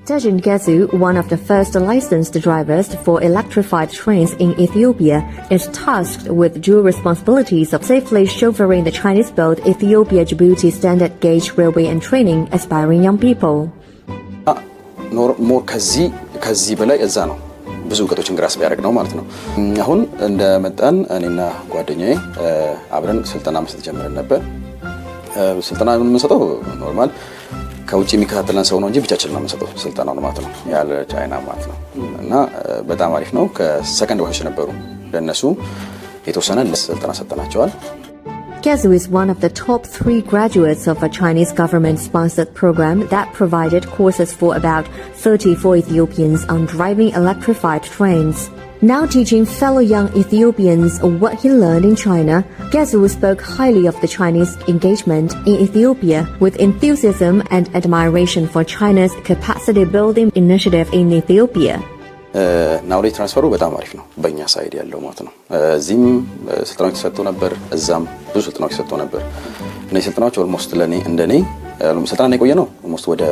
Tejin Gezu, one of the first licensed drivers for electrified trains in Ethiopia, is tasked with dual responsibilities of safely chauffeuring the Chinese-built Ethiopia-Djibouti standard gauge railway and training aspiring young people. ሞር ከዚህ በላይ እዛ ነው ብዙ እውቀቶችን ግራስ ቢያደርግ ነው ማለት ነው። አሁን እንደመጣን እኔና ጓደኛዬ አብረን ስልጠና መስጠት ጀምረን ነበር። ስልጠና የምንሰጠው ኖርማል ከውጭ የሚከታተለን ሰው ነው እንጂ ብቻችንን ነው የምንሰጠው ስልጠናው ማለት ነው ያለ ቻይና ማለት ነው። እና በጣም አሪፍ ነው። ከሰከንድ ዋሽ ነበሩ ለነሱ የተወሰነ ስልጠና ሰጠናቸዋል። Gezu is one of the top 3 graduates of a Chinese government-sponsored program that provided courses for about 34 Ethiopians on driving electrified trains. Now teaching fellow young Ethiopians what he learned in China, Gezu spoke highly of the Chinese engagement in Ethiopia with enthusiasm and admiration for China's capacity-building initiative in Ethiopia. ናውሌጅ ትራንስፈሩ በጣም አሪፍ ነው በእኛ ሳይድ ያለው ማለት ነው። እዚህም ስልጠናዎች ተሰጥቶ ነበር፣ እዛም ብዙ ስልጠናዎች ተሰጥቶ ነበር። እነዚህ ስልጠናዎች ኦልሞስት ለኔ እንደኔ ስልጠና የቆየ ነው ኦልሞስት ወደ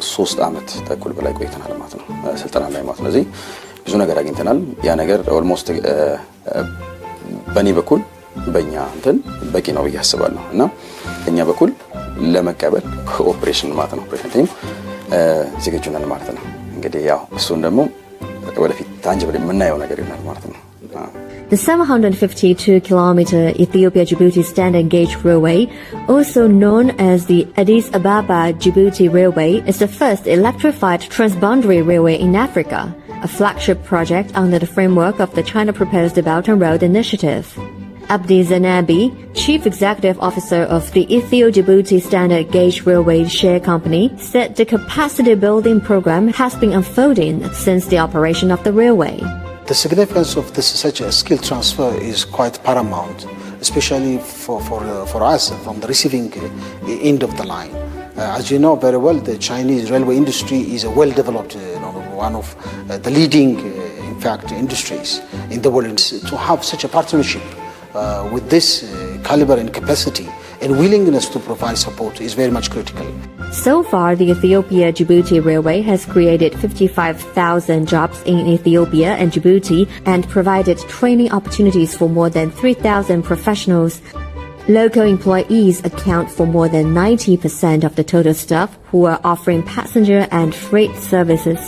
3 አመት ተኩል በላይ ቆይተናል ማለት ነው ስልጠና ላይ ማለት ነው። እዚህ ብዙ ነገር አግኝተናል። ያ ነገር ኦልሞስት በኔ በኩል በእኛ እንትን በቂ ነው ብዬ አስባለሁ እና በእኛ በኩል ለመቀበል ኮኦፕሬሽን ማለት ነው ኦፕሬሽን ቲም ዝግጁ ነን ማለት ነው። እንግዲህ ያው እሱን ደግሞ ወደፊት ታንጅብል የምናየው ነገር ይሆናል ማለት ነው። The 752-kilometer Ethiopia-Djibouti standard gauge railway, also known as the Addis Ababa-Djibouti Railway, is the first electrified transboundary railway in Africa, a flagship project under the framework of the China Proposed Belt and Road Initiative. Abdi Zanabi, Chief Executive Officer of the Ethio-Djibouti Standard Gauge Railway Share Company, said the capacity building program has been unfolding since the operation of the railway. The significance of such a skill transfer is quite paramount, especially for us from the receiving end of the line. As you know very well, the Chinese railway industry is a well-developed, one of the leading, in fact, industries in the world. To have such a partnership with this caliber and capacity and willingness to provide support is very much critical. So far, the Ethiopia-Djibouti Railway has created 55,000 jobs in Ethiopia and Djibouti and provided training opportunities for more than 3,000 professionals. Local employees account for more than 90% of the total staff who are offering passenger and freight services.